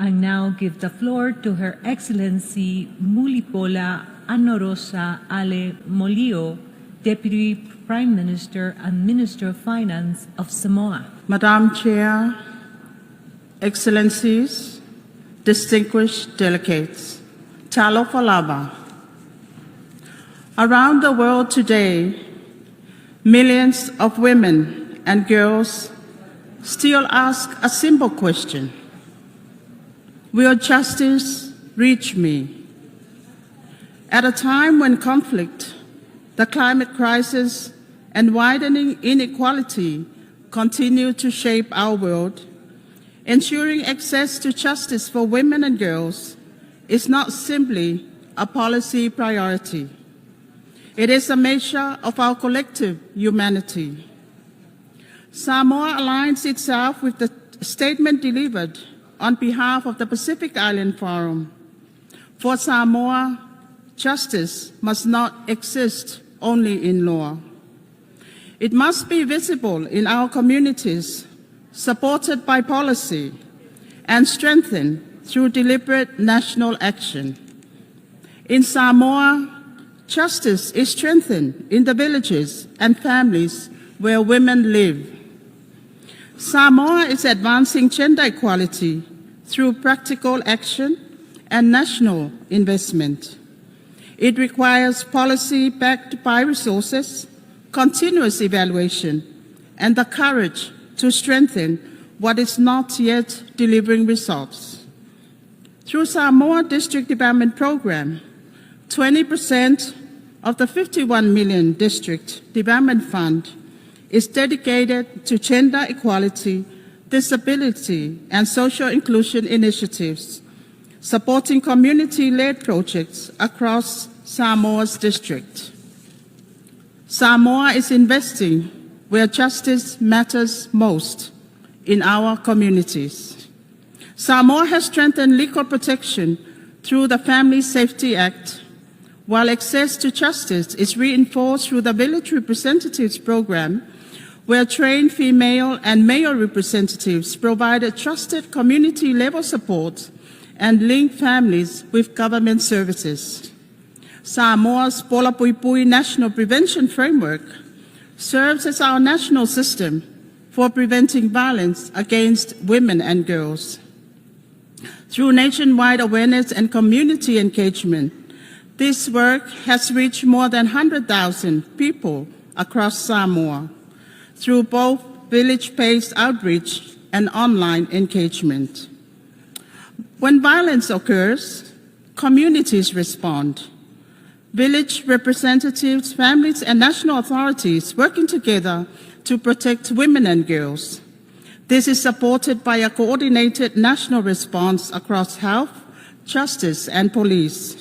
I now give the floor to Her Excellency Mulipola Anorosa Ale Molio, Deputy Prime Minister and Minister of Finance of Samoa. Madam Chair, Excellencies, distinguished delegates, Talofa lava. Around the world today, millions of women and girls still ask a simple question: will justice reach me? At a time when conflict, the climate crisis, and widening inequality continue to shape our world, ensuring access to justice for women and girls is not simply a policy priority. It is a measure of our collective humanity. Samoa aligns itself with the statement delivered on behalf of the Pacific Island Forum. For Samoa, justice must not exist only in law. It must be visible in our communities, supported by policy, and strengthened through deliberate national action. In Samoa, justice is strengthened in the villages and families where women live. Samoa is advancing gender equality through practical action and national investment. It requires policy backed by resources, continuous evaluation, and the courage to strengthen what is not yet delivering results. Through Samoa District Development Program, 20% of the 51 million District Development Fund is dedicated to gender equality, disability, and social inclusion initiatives, supporting community-led projects across Samoa's district. Samoa is investing where justice matters most in our communities. Samoa has strengthened legal protection through the Family Safety Act, while access to justice is reinforced through the Village Representatives Program, where trained female and male representatives provide trusted community-level support and link families with government services. Samoa's Polapuipui National Prevention Framework serves as our national system for preventing violence against women and girls. Through nationwide awareness and community engagement, this work has reached more than 100,000 people across Samoa through both village-based outreach and online engagement. When violence occurs, communities respond. Village representatives, families, and national authorities working together to protect women and girls. This is supported by a coordinated national response across health, justice, and police.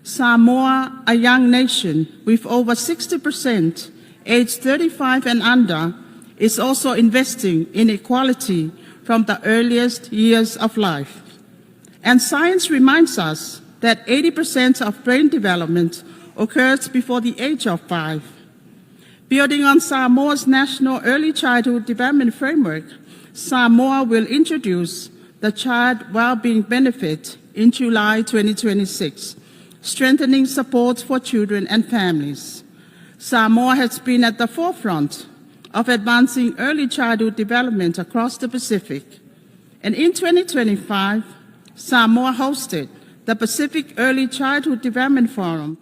Samoa, a young nation with over 60% aged 35 and under, is also investing in equality from the earliest years of life. And science reminds us that 80% of brain development occurs before the age of 5. Building on Samoa's National Early Childhood Development Framework, Samoa will introduce the Child Wellbeing Benefit in July 2026, strengthening support for children and families. Samoa has been at the forefront of advancing early childhood development across the Pacific. And in 2025, Samoa hosted the Pacific Early Childhood Development Forum,